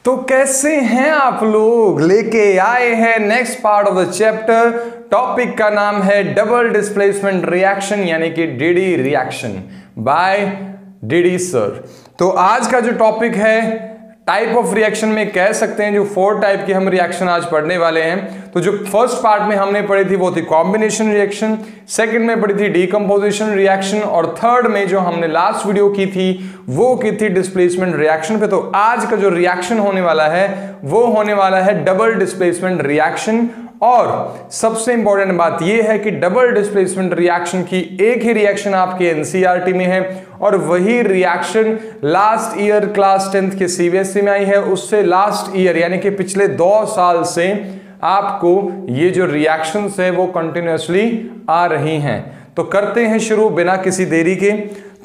तो कैसे हैं आप लोग? लेके आए हैं next part of the chapter. Topic का नाम है डबल डिस्प्लेसमेंट रिएक्शन यानी कि DD reaction by DD sir. तो आज का जो टॉपिक है टाइप ऑफ रिएक्शन में कह सकते हैं जो 4 टाइप की हम रिएक्शन आज पढ़ने वाले हैं। तो जो फर्स्ट पार्ट में हमने पढ़ी थी वो थी कॉम्बिनेशन रिएक्शन, सेकंड में पढ़ी थी डीकंपोजिशन रिएक्शन और थर्ड में जो हमने लास्ट वीडियो की थी वो की थी डिस्प्लेसमेंट रिएक्शन पे। तो आज का जो रिएक्शन होने वाला है वो होने वाला है डबल डिस्प्लेसमेंट रिएक्शन। और सबसे इंपॉर्टेंट बात यह है कि डबल डिस्प्लेसमेंट रिएक्शन की एक ही रिएक्शन आपके एनसीईआरटी में है और वही reaction last year class 10th के सीबीएसई में आई है। उससे लास्ट ईयर यानी कि पिछले 2 साल से आपको ये जो रिएक्शंस है वो कंटिन्यूअसली आ रही हैं। तो करते हैं शुरू बिना किसी देरी के।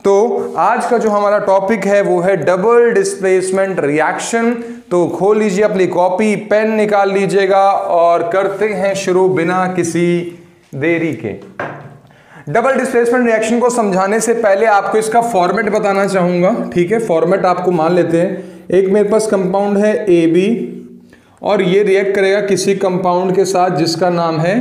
तो आज का जो हमारा टॉपिक है वो है डबल डिस्प्लेसमेंट रिएक्शन। तो खोल लीजिए अपनी कॉपी, पेन निकाल लीजिएगा और करते हैं शुरू बिना किसी देरी के। डबल डिस्प्लेसमेंट रिएक्शन को समझाने से पहले आपको इसका फॉर्मेट बताना चाहूंगा। ठीक है, फॉर्मेट आपको मान लेते हैं। एक मेरे पास कंपाउंड है AB और ये रिएक्ट करेगा किसी कंपाउंड के साथ जिसका नाम है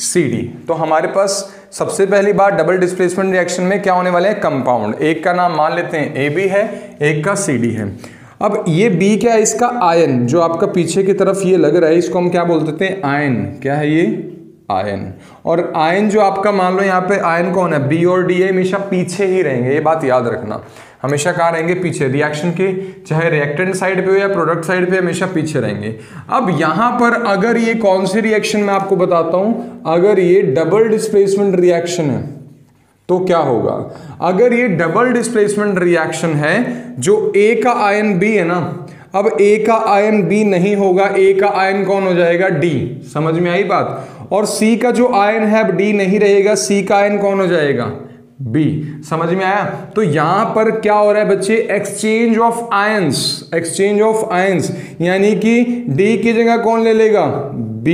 CD। तो हमारे पास सबसे पहली बात डबल डिस्प्लेसमेंट रिएक्शन में क्या होने वाले हैं? कंपाउंड। एक का नाम मान लेते हैं AB है, एक का CD है। अब ये B क्या है? इसका आयन जो आपका पीछे की तरफ ये लग रहा है इसको हम क्या बोल देते हैं? आयन। क्या है ये? आयन। और आयन जो आपका मान लो यहाँ पे आयन कौन है? B और D हमेशा पीछे ही रहेंगे, ये बात याद रखना। हमेशा कहाँ रहेंगे? पीछे। रिएक्शन के चाहे रिएक्टेंट साइड पे हो या प्रोडक्ट साइड पे हमेशा पीछे रहेंगे। अब यहाँ पर अगर ये कौन सी रिएक्शन मैं आपको बताता हूँ, अगर ये डबल डिस्प्लेसमेंट रिएक्शन है तो क्या होगा? अगर ये डबल डिस्प्लेसमेंट रिएक्शन है जो A का आयन B है ना, अब A का आयन B नहीं होगा, A का आयन कौन हो जाएगा? D। समझ में आई बात? और C का जो आयन है अब D नहीं रहेगा, C का आयन कौन हो जाएगा? B। समझ में आया? तो यहां पर क्या हो रहा है बच्चे? Exchange of ions. Exchange of ions यानी कि D की जगह कौन ले लेगा? B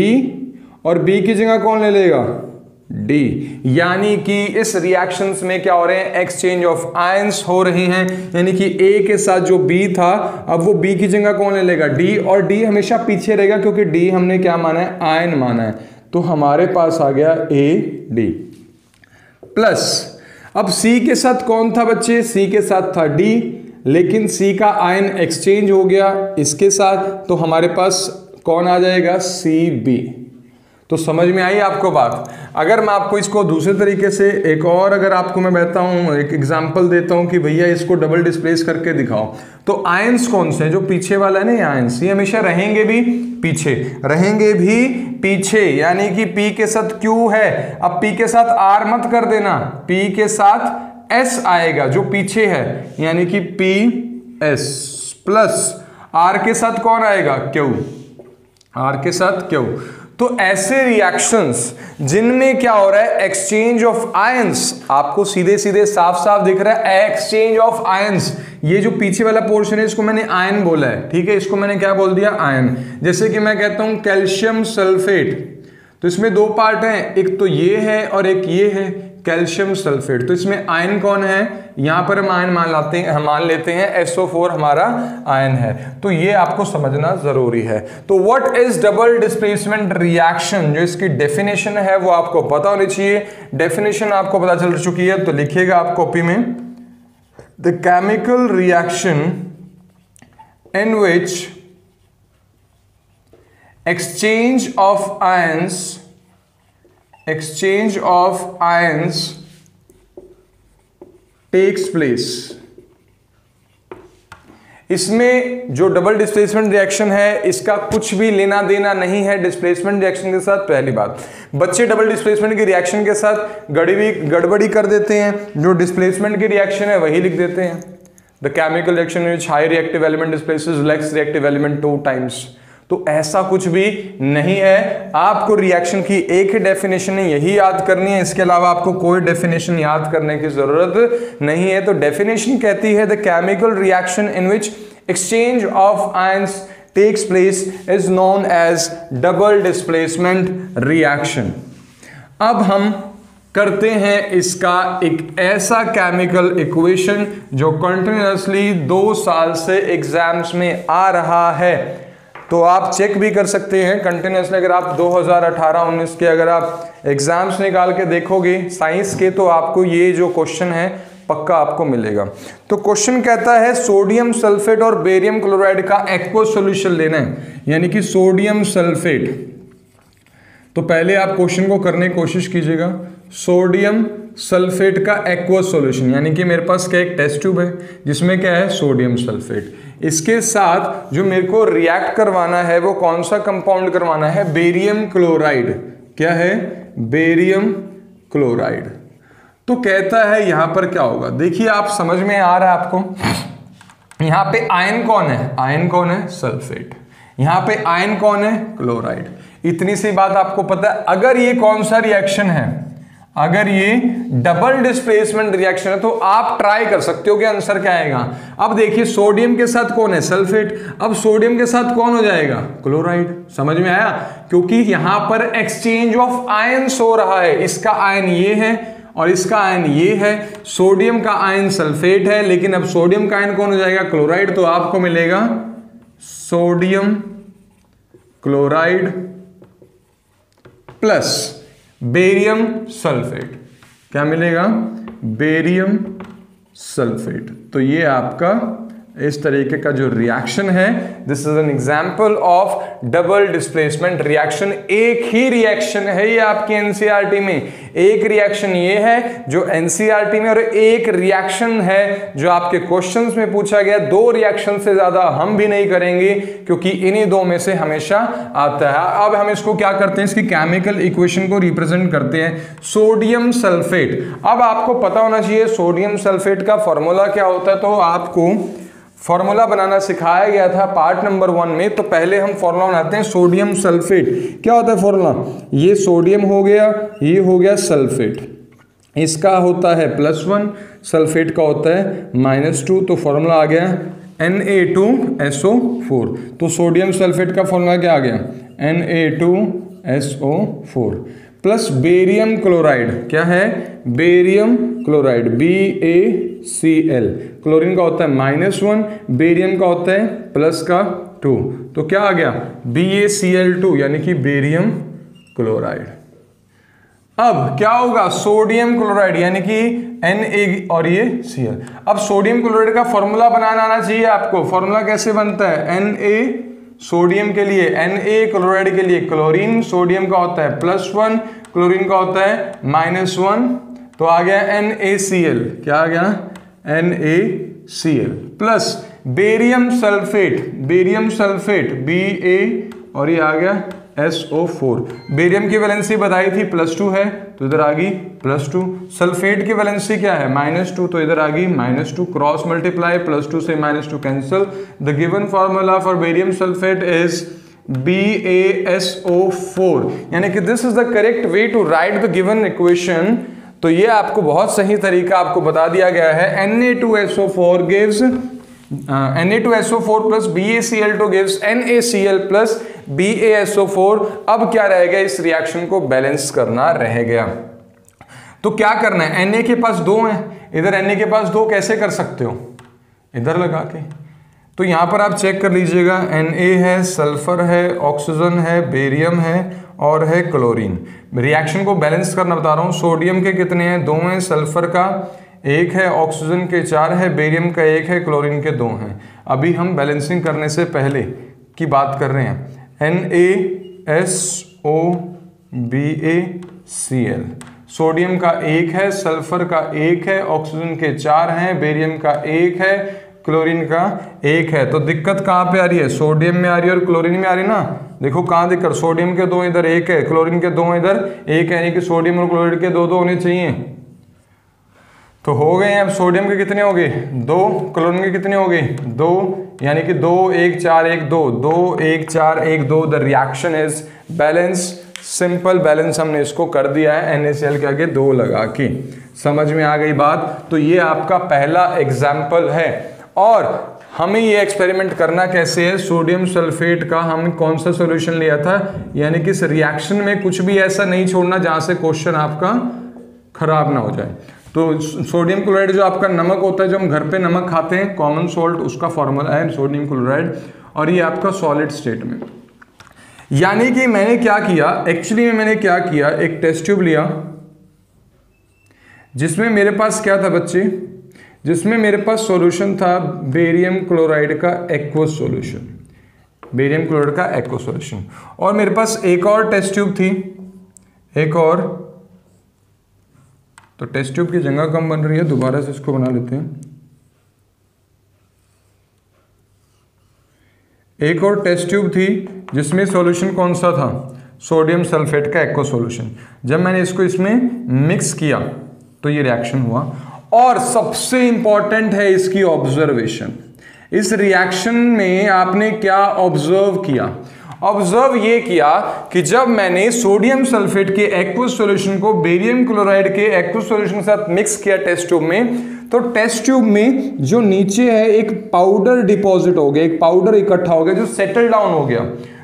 और B की जगह कौन ले लेगा? D। यानी कि इस रिएक्शंस में क्या हो रहे हैं? एक्सचेंज ऑफ आयंस हो रहे हैं। यानी कि A के साथ जो B था अब वो B की जगह कौन ले लेगा? D। और D हमेशा पीछे रहेगा क्योंकि D हमने क्या माना है? आयन माना है। तो हमारे पास आ गया AD प्लस। अब C के साथ कौन था बच्चे? C के साथ था D, लेकिन C का आयन एक्सचेंज हो गया इसके साथ, तो हमारे पास कौन आ जाएगा? CB। तो समझ में आई आपको बात? अगर मैं आपको इसको दूसरे तरीके से एक और अगर आपको मैं कहता हूँ, एक एग्जांपल देता हूँ कि भैया इसको डबल डिस्प्लेस करके दिखाओ, तो आयंस कौन से? जो पीछे वाला है ना, ये आयंस, ये हमेशा रहेंगे भी पीछे, रहेंगे भी पीछे। यानी कि P के साथ Q है, अब P के साथ R मत कर देना, P के साथ S आएगा जो पीछे है, यानी कि PS प्लस R के साथ कौन आएगा? Q। R के साथ Q। तो ऐसे रिएक्शंस जिनमें क्या हो रहा है? Exchange of ions. आपको सीधे सीधे साफ साफ दिख रहा है एक्सचेंज ऑफ आयंस। ये जो पीछे वाला पोर्शन है इसको मैंने आयन बोला है, ठीक है, इसको मैंने क्या बोल दिया? आयन। जैसे कि मैं कहता हूं कैल्शियम सल्फेट, तो इसमें 2 पार्ट हैं, एक तो ये है और एक ये है कैल्शियम सल्फेट। तो इसमें आयन कौन है? यहां पर हम आयन मान लेते हैं SO4 हमारा आयन है। तो ये आपको समझना जरूरी है। तो what is double displacement reaction, जो इसकी डेफिनेशन है वो आपको पता होनी चाहिए। डेफिनेशन आपको पता चल चुकी है तो लिखिएगा आप कॉपी में, the chemical reaction in which exchange of ions takes place। इसमें जो डबल डिस्प्लेसमेंट रिएक्शन है इसका कुछ भी लेना देना नहीं है डिस्प्लेसमेंट रिएक्शन के साथ। पहली बात, बच्चे डबल डिस्प्लेसमेंट के रिएक्शन के साथ गड़बड़ी कर देते हैं, जो डिस्प्लेसमेंट की रिएक्शन है वही लिख देते हैं। The chemical reaction in which high reactive element displaces less reactive element 2 times। तो ऐसा कुछ भी नहीं है। आपको रिएक्शन की एक ही डेफिनेशन है, यही याद करनी है, इसके अलावा आपको कोई डेफिनेशन याद करने की जरूरत नहीं है। तो डेफिनेशन कहती है the chemical reaction in which exchange of ions takes place is known as double displacement reaction. अब हम करते हैं इसका एक ऐसा केमिकल इक्वेशन जो कंटिन्यूअसली 2 साल से एग्जाम्स में आ रहा है। तो आप चेक भी कर सकते हैं कंटिन्यूअसली, अगर आप 2018-19 के अगर आप एग्जाम्स निकाल के देखोगे साइंस के, तो आपको ये जो क्वेश्चन है पक्का आपको मिलेगा। तो क्वेश्चन कहता है सोडियम सल्फेट और बेरियम क्लोराइड का एक्वस सॉल्यूशन लेना है, यानी कि सोडियम सल्फेट। तो पहले आप क्वेश्चन को करने की कोशिश कीजिएगा। सोडियम सल्फेट का एक्वस सॉल्यूशन, यानी कि मेरे पास क्या एक टेस्ट ट्यूब है जिसमें क्या है सोडियम सल्फेट, इसके साथ जो मेरे को रिएक्ट करवाना है वो कौन सा कंपाउंड करवाना है, बेरियम क्लोराइड। क्या है, बेरियम क्लोराइड। तो कहता है यहां पर क्या होगा, देखिए आप समझ में आ रहा है आपको। यहां पे आयन कौन है, आयन कौन है, सल्फेट। यहां पे आयन कौन है, क्लोराइड। इतनी सी बात आपको पता है। अगर ये कौन सा रिएक्शन है, अगर ये डबल डिस्प्लेसमेंट रिएक्शन है, तो आप ट्राई कर सकते हो कि आंसर क्या आएगा। अब देखिए सोडियम के साथ कौन है, सल्फेट। अब सोडियम के साथ कौन हो जाएगा, क्लोराइड। समझ में आया, क्योंकि यहां पर एक्सचेंज ऑफ आयन्स हो रहा है। इसका आयन ये है और इसका आयन ये है। सोडियम का आयन सल्फेट है, लेकिन अब सोडियम का आयन कौन हो जाएगा, क्लोराइड। तो आपको मिलेगा sodium chloride plus barium sulphate. क्या मिलेगा, बेरियम सल्फेट। तो ये आपका इस तरीके का जो रिएक्शन है, this is an example of double displacement reaction. एक ही रिएक्शन है ये आपकी एनसीईआरटी में, एक रिएक्शन ये है जो एनसीईआरटी में, और एक रिएक्शन है जो आपके क्वेश्चंस में पूछा गया। 2 रिएक्शन से ज्यादा हम भी नहीं करेंगे, क्योंकि इन्हीं 2 में से हमेशा आता है। अब हम इसको क्या करते हैं, इसकी केमिकल इक्वेशन को रिप्रेजेंट करते हैं, सोडियम सल्फेट। अब आपको पता होना चाहिए सोडियम सल्फेट का फॉर्मूला क्या होता है। तो आपको फॉर्मूला बनाना सिखाया गया था पार्ट नंबर 1 में। तो पहले हम फॉर्मूला बनाते हैं सोडियम सल्फेट। क्या होता है फॉर्मूला, ये सोडियम हो गया, ये हो गया सल्फेट, इसका होता है +1, सल्फेट का होता है -2। तो फॉर्मूला आ गया Na2SO4। तो सोडियम सल्फेट का फॉर्मूला क्या आ गया, Na2SO4 प्लस बेरियम क्लोराइड। क्या है, बेरियम क्लोराइड, BaCl। क्लोरीन का होता है -1, बेरियम का होता है +2। तो क्या आ गया, BaCl2, यानी कि बेरियम क्लोराइड। अब क्या होगा, सोडियम क्लोराइड, यानी कि Na और ये Cl। अब सोडियम क्लोराइड का फॉर्मूला बनाना आना चाहिए आपको। फॉर्मूला कैसे बनता है, Na सोडियम के लिए, Na क्लोराइड के लिए क्लोरीन, सोडियम का होता है +1, क्लोरीन का होता है -1। तो आ गया NaCl। क्या आ गया, NaCl plus barium sulphate, barium sulphate Ba और ये आ गया SO4। बेरियम की वैलेंसी बताई थी +2 है, तो इधर आ गई +2। सल्फेट की वैलेंसी क्या है, -2, तो इधर आ गई -2। क्रॉस मल्टीप्लाई, +2 से -2 cancel. The given formula for barium sulphate is BaSO4, यानी कि this is the correct way to write the given equation. तो ये आपको बहुत सही तरीका आपको बता दिया गया है। Na2SO4 gives Na2SO4 plus BaCl2 gives NaCl plus BaSO4। अब क्या रह गया, इस रिएक्शन को बैलेंस करना रह गया। तो क्या करना है, Na के पास 2 है, इधर Na के पास 2 कैसे कर सकते हो, इधर लगा के। तो यहां पर आप चेक कर लीजिएगा, Na है, सल्फर है, ऑक्सीजन है, बेरियम है और है क्लोरीन। रिएक्शन को बैलेंस करना बता रहा हूं। सोडियम के कितने हैं, 2 हैं, सल्फर का 1 है, ऑक्सीजन के 4 है, बेरियम का 1 है, क्लोरीन के 2 हैं। अभी हम बैलेंसिंग करने से पहले की बात कर रहे हैं। NaSO_BaCl, सोडियम का 1 है, सल्फर का 1 है, ऑक्सीजन के 4 हैं, बेरियम का 1 है, क्लोरीन का 1 है। तो दिक्कत कहाँ पे आ रही है, सोडियम में आ रही है और क्लोरीन में आ रही है ना। देखो कहाँ दिक्कत, सोडियम के 2 इधर 1 है, क्लोरीन के 2 इधर 1 है, यानी कि सोडियम और क्लोरीन के 2 होने चाहिए। तो हो गए हैं। अब सोडियम के कितने हो गए, 2, क्लोरीन के कितने हो गए, 2, यानी कि 2 1 4 1 2, 2 1 4 1 2। The reaction is balance, simple balance हमने इसको कर दिया है NaCl के आगे 2 लगा के। समझ में आ गई बात। तो ये आपका पहला एग्जाम्पल है। और हमें ये एक्सपेरिमेंट करना कैसे है, सोडियम सल्फेट का हम कौन सा सॉल्यूशन लिया था, यानी कि इस रिएक्शन में कुछ भी ऐसा नहीं छोड़ना जहां से क्वेश्चन आपका खराब ना हो जाए। तो सोडियम क्लोराइड जो आपका नमक होता है, जो हम घर पे नमक खाते हैं, कॉमन सॉल्ट, उसका फॉर्मूला है सोडियम क्लोराइड, और ये आपका सॉलिड स्टेट में। यानी कि मैंने क्या किया, एक्चुअली मैंने क्या किया, एक टेस्ट ट्यूब लिया जिसमें मेरे पास क्या था बच्चे, जिसमें मेरे पास सॉल्यूशन था बेरियम क्लोराइड का एक्वस सॉल्यूशन, बेरियम क्लोराइड का एक्वस सॉल्यूशन। और मेरे पास एक और टेस्ट ट्यूब थी, एक और, तो टेस्ट ट्यूब की जगह कम बन रही है, दोबारा से इसको बना लेते हैं। एक और टेस्ट ट्यूब थी जिसमें सॉल्यूशन कौन सा था, सोडियम सल्फेट का एक्वस सॉल्यूशन। जब मैंने इसको इसमें मिक्स किया तो ये रिएक्शन हुआ। और सबसे इंपॉर्टेंट है इसकी ऑब्जर्वेशन। इस रिएक्शन में आपने क्या ऑब्जर्व किया, ऑब्जर्व ये किया कि जब मैंने सोडियम सल्फेट के एक्वस सॉल्यूशन को बेरियम क्लोराइड के एक्वस सॉल्यूशन के साथ मिक्स किया टेस्ट ट्यूब में, तो टेस्ट ट्यूब में जो नीचे है एक पाउडर डिपॉजिट हो गया, एक पाउडर इकट्ठा हो गया जो सेटल डाउन हो गया,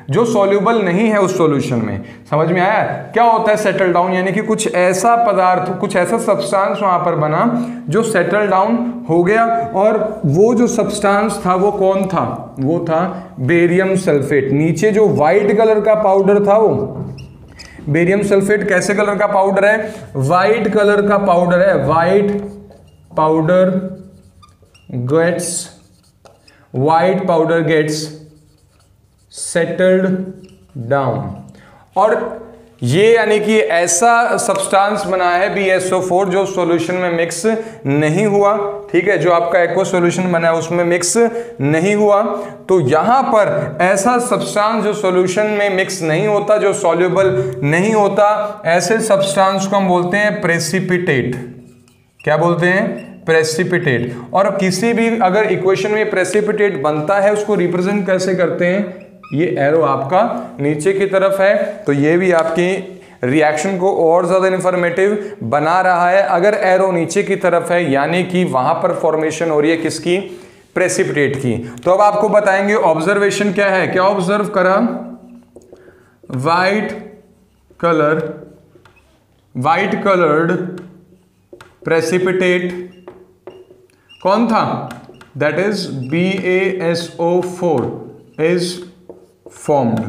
जो सॉल्यूबल नहीं है उस सॉल्यूशन में। समझ में आया क्या होता है सेटल डाउन, यानी कि कुछ ऐसा पदार्थ, कुछ ऐसा सब्सटेंस वहां पर बना जो सेटल डाउन हो गया। और वो जो सब्सटेंस था वो कौन था, वो था बेरियम सल्फेट। नीचे जो व्हाइट कलर का पाउडर था वो बेरियम सल्फेट कैसे कलर का पाउडर है, व्हाइट कलर का पाउडर है। White powder gets, white powder gets settled down. और ये यानी कि ऐसा सब्सटेंस बना है BSO4 जो सॉल्यूशन में मिक्स नहीं हुआ, ठीक है, जो आपका एक्वस सॉल्यूशन बना है उसमें मिक्स नहीं हुआ। तो यहां पर ऐसा सब्सटेंस जो सॉल्यूशन में मिक्स नहीं होता, जो सॉल्युबल नहीं होता, ऐसे सब्सटेंस को हम बोलते हैं प्रेसिपिटेट। क्या बोलते हैं, प्रेसिपिटेट। और किसी भी अगर इक्वेशन में प्रेसिपिटेट बनता है उसको रिप्रेजेंट कैसे करते हैं, ये एरो आपका नीचे की तरफ है, तो ये भी आपकी रिएक्शन को और ज्यादा इंफॉर्मेटिव बना रहा है। अगर एरो नीचे की तरफ है यानी कि वहां पर फॉर्मेशन हो रही है किसकी, प्रेसिपिटेट की। तो अब आपको बताएंगे ऑब्जर्वेशन क्या है, क्या ऑब्जर्व करा, व्हाइट कलर्ड प्रेसिपिटेट कौन था, that is BaSO4 is formed.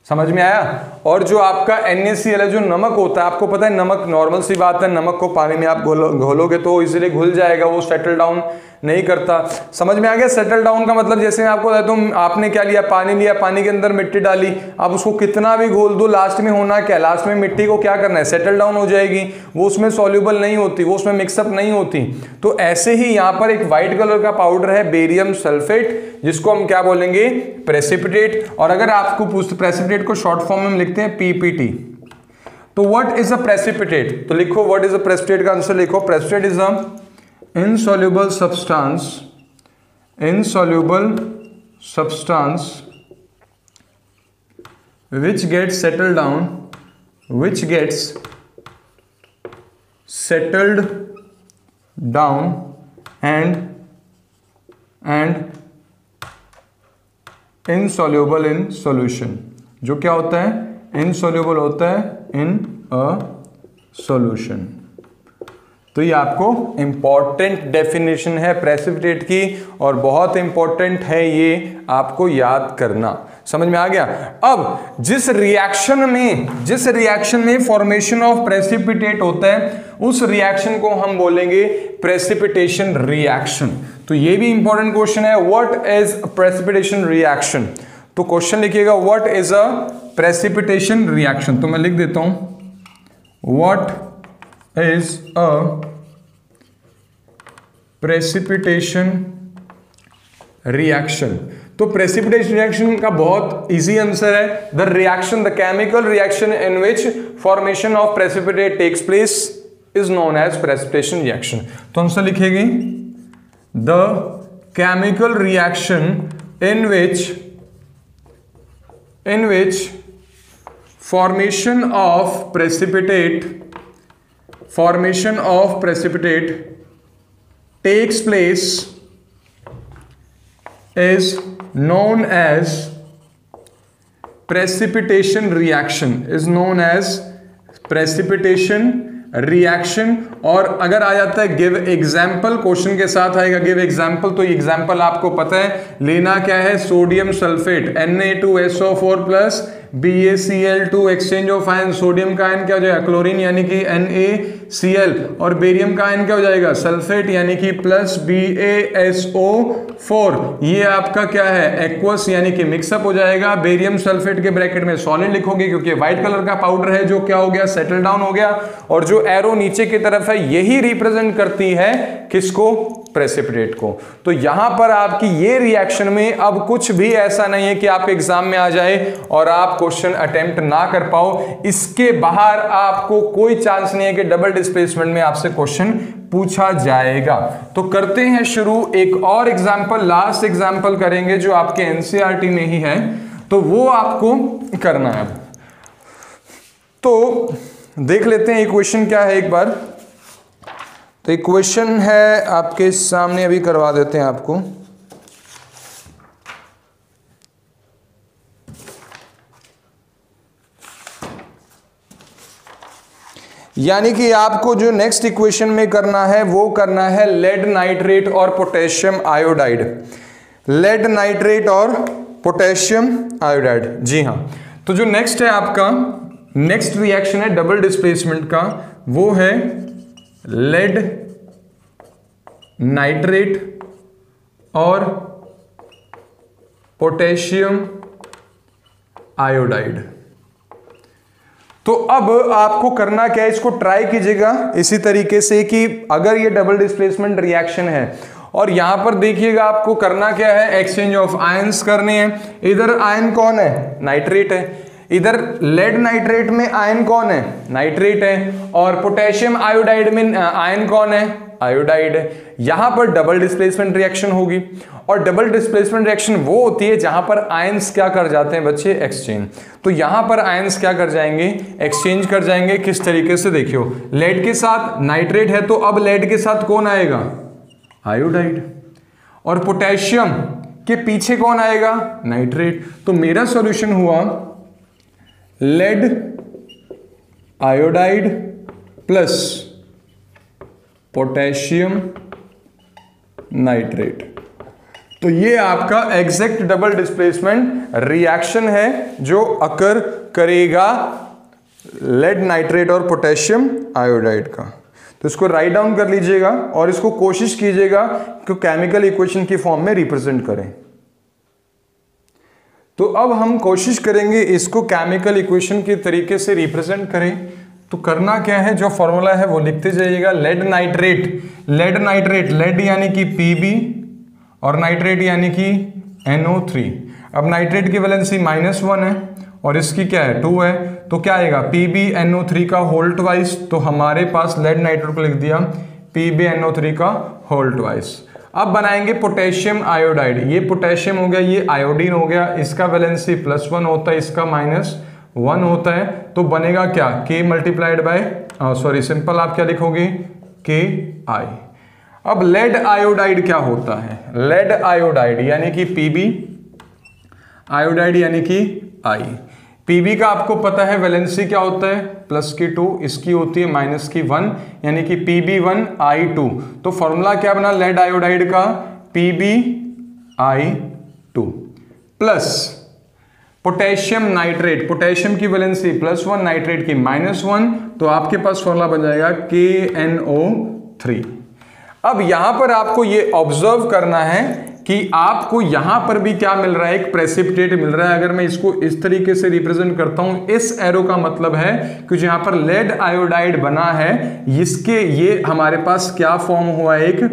समझ में आया। और जो आपका NaCl है, जो नमक होता है, आपको पता है नमक, नॉर्मल सी बात है, नमक को पानी में आप घोलोगे तो इजीली घुल जाएगा, वो सेटल डाउन नहीं करता। समझ में आ गया। सेटल डाउन का मतलब जैसे मैं आपको बताता हूं, आपने क्या लिया, पानी लिया, पानी के अंदर मिट्टी डाली, आप उसको कितना भी घोल दो, लास्ट में होना क्या, लास्ट में मिट्टी को क्या करना है, सेटल डाउन हो जाएगी, वो उसमें सॉल्यूबल नहीं होती, वो उसमें मिक्सअप नहीं होती। तो ऐसे ही यहाँ पर एक व्हाइट कलर का पाउडर है बेरियम सल्फेट, जिसको हम क्या बोलेंगे, प्रेसिपिटेट। और अगर आपको पूछते प्रेसिपिटेट को शॉर्ट फॉर्म में हम लिखते हैं PPT। तो व्हाट इज अ प्रेसिपिटेट, तो लिखो व्हाट इज अ प्रेसिपिटेट का आंसर लिखो, precipitate is a insoluble substance which gets settled down and insoluble in solution। जो क्या होता है, insoluble होता है in a solution। तो ये आपको इंपॉर्टेंट डेफिनेशन है प्रेसिपिटेट की, और बहुत इंपॉर्टेंट है ये आपको याद करना। समझ में आ गया। अब जिस रिएक्शन में फॉर्मेशन ऑफ प्रेसिपिटेट होता है, उस रिएक्शन को हम बोलेंगे प्रेसिपिटेशन रिएक्शन। तो ये भी इंपॉर्टेंट क्वेश्चन है, व्हाट इज प्रेसिपिटेशन रिएक्शन। तो क्वेश्चन लिखिएगा, what is a precipitation reaction. तो मैं लिख देता हूं, what is a precipitation reaction। तो precipitation reaction का बहुत इजी आंसर है, the reaction, the chemical reaction in which formation of precipitate takes place is known as precipitation reaction। तो आंसर लिखेंगे, the chemical reaction in which formation of precipitate takes place is known as precipitation reaction, is known as precipitation, reaction, और अगर आ जाता है give example, question के साथ आएगा give example, तो एग्जाम्पल आपको पता है लेना क्या है, sodium sulphate Na2SO4 plus BaCl2, exchange of ion, sodium का आयन क्या हो जाएगा क्लोरीन यानी कि NaCl, और बेरियम का आयन क्या हो जाएगा सल्फेट यानी कि प्लस BaSO4, ये आपका क्या है एक्वस यानी कि मिक्सअप हो जाएगा। बेरियम सल्फेट के ब्रैकेट में सॉलिड लिखोगे क्योंकि व्हाइट कलर का पाउडर है जो क्या हो गया सेटल डाउन हो गया, और जो एरो नीचे की तरफ है यही रिप्रेजेंट करती है किसको, प्रेसिपिटेट को। तो यहां पर आपकी ये रिएक्शन में अब कुछ भी ऐसा नहीं है कि आप एग्जाम में आ जाए और आप क्वेश्चन अटेम्प्ट ना कर पाओ, इसके बाहर आपको कोई चांस नहीं है कि डबल डिस्प्लेसमेंट में आपसे क्वेश्चन पूछा जाएगा। तो करते हैं शुरू, एक और एग्जांपल, लास्ट एग्जांपल करेंगे जो आपके एनसीईआरटी में ही है, तो वो आपको करना है। तो देख लेते हैं इक्वेशन क्या है एक बार। तो इक्वेशन है आपके सामने, अभी करवा देते हैं आपको। यानी कि आपको जो नेक्स्ट इक्वेशन में करना है वो करना है लेड नाइट्रेट और पोटेशियम आयोडाइड, लेड नाइट्रेट और पोटेशियम आयोडाइड। जी हाँ, तो जो नेक्स्ट है आपका नेक्स्ट रिएक्शन है डबल डिस्प्लेसमेंट का, वो है लेड नाइट्रेट और पोटेशियम आयोडाइड। तो अब आपको करना क्या है, इसको ट्राई कीजिएगा इसी तरीके से कि अगर ये डबल डिस्प्लेसमेंट रिएक्शन है और यहां पर देखिएगा आपको करना क्या है, एक्सचेंज ऑफ आयंस करने हैं। इधर आयन कौन है, नाइट्रेट है, इधर लेड नाइट्रेट में आयन कौन है, नाइट्रेट है, और पोटेशियम आयोडाइड में आयन कौन है, आयोडाइड है। यहां पर डबल डिस्प्लेसमेंट रिएक्शन होगी, और डबल डिस्प्लेसमेंट रिएक्शन वो होती है जहां पर आयंस क्या कर जाते हैं बच्चे, एक्सचेंज। तो यहां पर आयंस क्या कर जाएंगे, एक्सचेंज कर जाएंगे। किस तरीके से, देखियो लेड के साथ नाइट्रेट है तो अब लेड के साथ कौन आएगा, आयोडाइड, और पोटेशियम के पीछे कौन आएगा, नाइट्रेट। तो मेरा सॉल्यूशन हुआ lead iodide plus potassium nitrate. तो ये आपका एग्जैक्ट डबल डिस्प्लेसमेंट रिएक्शन है जो अकर करेगा लेड नाइट्रेट और पोटेशियम आयोडाइड का। तो इसको राइट डाउन कर लीजिएगा और इसको कोशिश कीजिएगा कि केमिकल इक्वेशन की फॉर्म में रिप्रेजेंट करें। तो अब हम कोशिश करेंगे इसको केमिकल इक्वेशन के तरीके से रिप्रेजेंट करें। तो करना क्या है, जो फॉर्मूला है वो लिखते जाइएगा। Lead nitrate, lead nitrate, lead यानी कि Pb और नाइट्रेट यानी कि NO3। अब नाइट्रेट की वैलेंसी -1 है और इसकी क्या है 2 है, तो क्या आएगा PbNO3 का होल ट्वाइस। तो हमारे पास लेड नाइट्रेट को लिख दिया PbNO3 का होल ट्वाइस। अब बनाएंगे पोटेशियम आयोडाइड, ये पोटेशियम हो गया, ये आयोडीन हो गया, इसका वैलेंसी +1 होता है, इसका -1 होता है, तो बनेगा क्या K multiplied by sorry simple आप क्या लिखोगे KI। अब लेड आयोडाइड क्या होता है, लेड आयोडाइड यानी कि Pb, आयोडाइड यानी कि I। Pb का आपको पता है वैलेंसी क्या होता है +2, इसकी होती है -1 यानी कि Pb1I2। तो फॉर्मूला क्या बना लेड आयोडाइड का PbI2 plus potassium nitrate, potassium की वैलेंसी +1, नाइट्रेट की -1, तो आपके पास फॉर्मूला बन जाएगा KNO3। अब यहां पर आपको ये ऑब्जर्व करना है कि आपको यहां पर भी क्या मिल रहा है, एक प्रेसिपिटेट मिल रहा है। अगर मैं इसको इस तरीके से रिप्रेजेंट करता हूं, इस एरो का मतलब है कि जो यहां पर लेड आयोडाइड बना है इसके ये हमारे पास क्या फॉर्म हुआ, एक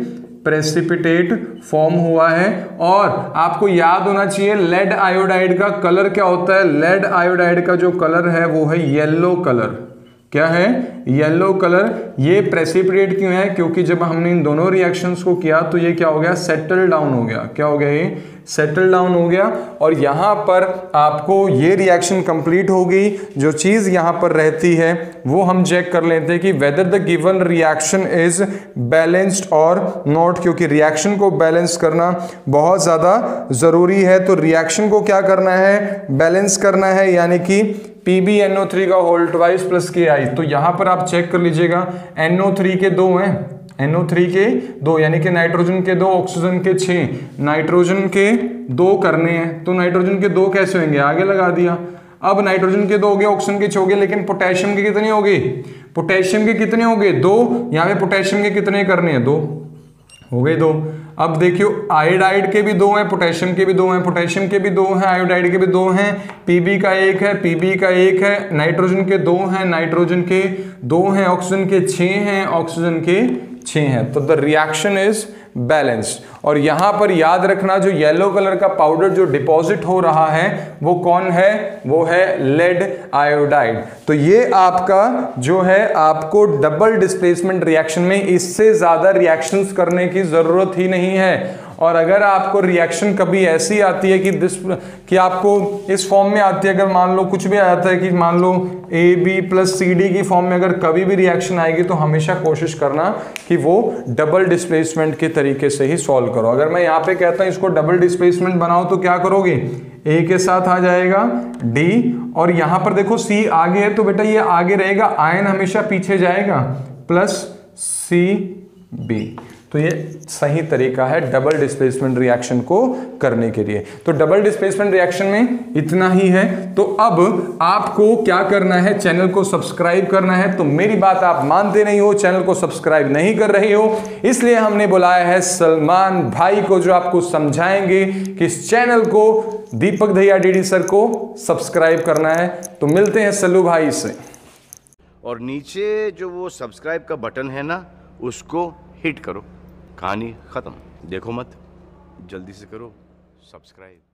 प्रेसिपिटेट फॉर्म हुआ है। और आपको याद होना चाहिए लेड आयोडाइड का कलर क्या होता है, लेड आयोडाइड का जो कलर है वो है येलो कलर। क्या है, येलो कलर। ये प्रेसिपिटेट क्यों है, क्योंकि जब हमने इन दोनों रिएक्शंस को किया तो ये क्या हो गया, सेटल डाउन हो गया। क्या हो गया, ये सेटल डाउन हो गया। और यहां पर आपको ये रिएक्शन कंप्लीट हो गई। जो चीज यहां पर रहती है वो हम चेक कर लेते हैं कि whether the given reaction is balanced और नॉट, क्योंकि रिएक्शन को बैलेंस करना बहुत ज्यादा जरूरी है। तो रिएक्शन को क्या करना है, बैलेंस करना है, यानी कि PbNO3 का होल ट्वाइस प्लस KI। तो यहां पर आप चेक कर लीजिएगा, NO3 के 2 हैं, NO3 के 2 यानी कि नाइट्रोजन के 2, ऑक्सीजन के 6, नाइट्रोजन के 2 करने हैं। तो नाइट्रोजन के 2 कैसे होंगे, आगे लगा दिया। अब नाइट्रोजन के 2 हो गए, ऑक्सीजन के 6 हो गए, लेकिन पोटेशियम के कितने हो गए, पोटेशियम के कितने हो गए 2। यहाँ पे पोटेशियम के कितने करने हैं 2, हो गए 2। अब देखियो आयोडाइड के भी 2 हैं, पोटेशियम के भी 2 हैं, पोटेशियम के भी 2 हैं, आयोडाइड के भी 2 हैं, Pb का 1 है, Pb का 1 है, नाइट्रोजन के 2 हैं, नाइट्रोजन के 2 हैं, ऑक्सीजन के 6 हैं, ऑक्सीजन के 6 हैं। तो द रिएक्शन इज बैलेंस्ड। और यहां पर याद रखना, जो येलो कलर का पाउडर जो डिपॉजिट हो रहा है वो कौन है, वो है लेड आयोडाइड। तो ये आपका जो है, आपको डबल डिस्प्लेसमेंट रिएक्शन में इससे ज्यादा रिएक्शंस करने की जरूरत ही नहीं है। और अगर आपको रिएक्शन कभी ऐसी आती है कि आपको इस फॉर्म में आती है, अगर मान लो कुछ भी आता है कि मान लो AB + CD की फॉर्म में अगर कभी भी रिएक्शन आएगी, तो हमेशा कोशिश करना कि वो डबल डिस्प्लेसमेंट के तरीके से ही सॉल्व करो। अगर मैं यहाँ पे कहता हूँ इसको डबल डिस्प्लेसमेंट बनाओ, तो क्या करोगे, A के साथ आ जाएगा D, और यहां पर देखो C आगे है, तो बेटा ये आगे रहेगा, आयन हमेशा पीछे जाएगा, +CB। तो ये सही तरीका है डबल डिस्प्लेसमेंट रिएक्शन को करने के लिए। तो डबल डिस्प्लेसमेंट रिएक्शन में इतना ही है। तो अब आपको क्या करना है, चैनल को सब्सक्राइब करना है। तो मेरी बात आप मानते नहीं हो, चैनल को सब्सक्राइब नहीं कर रहे हो, इसलिए हमने बुलाया है सलमान भाई को, जो आपको समझाएंगे कि इस चैनल को, दीपक दहिया DD सर को सब्सक्राइब करना है। तो मिलते हैं सल्लू भाई से। और नीचे जो वो सब्सक्राइब का बटन है ना, उसको हिट करो। कहानी खत्म। देखो मत, जल्दी से करो सब्सक्राइब।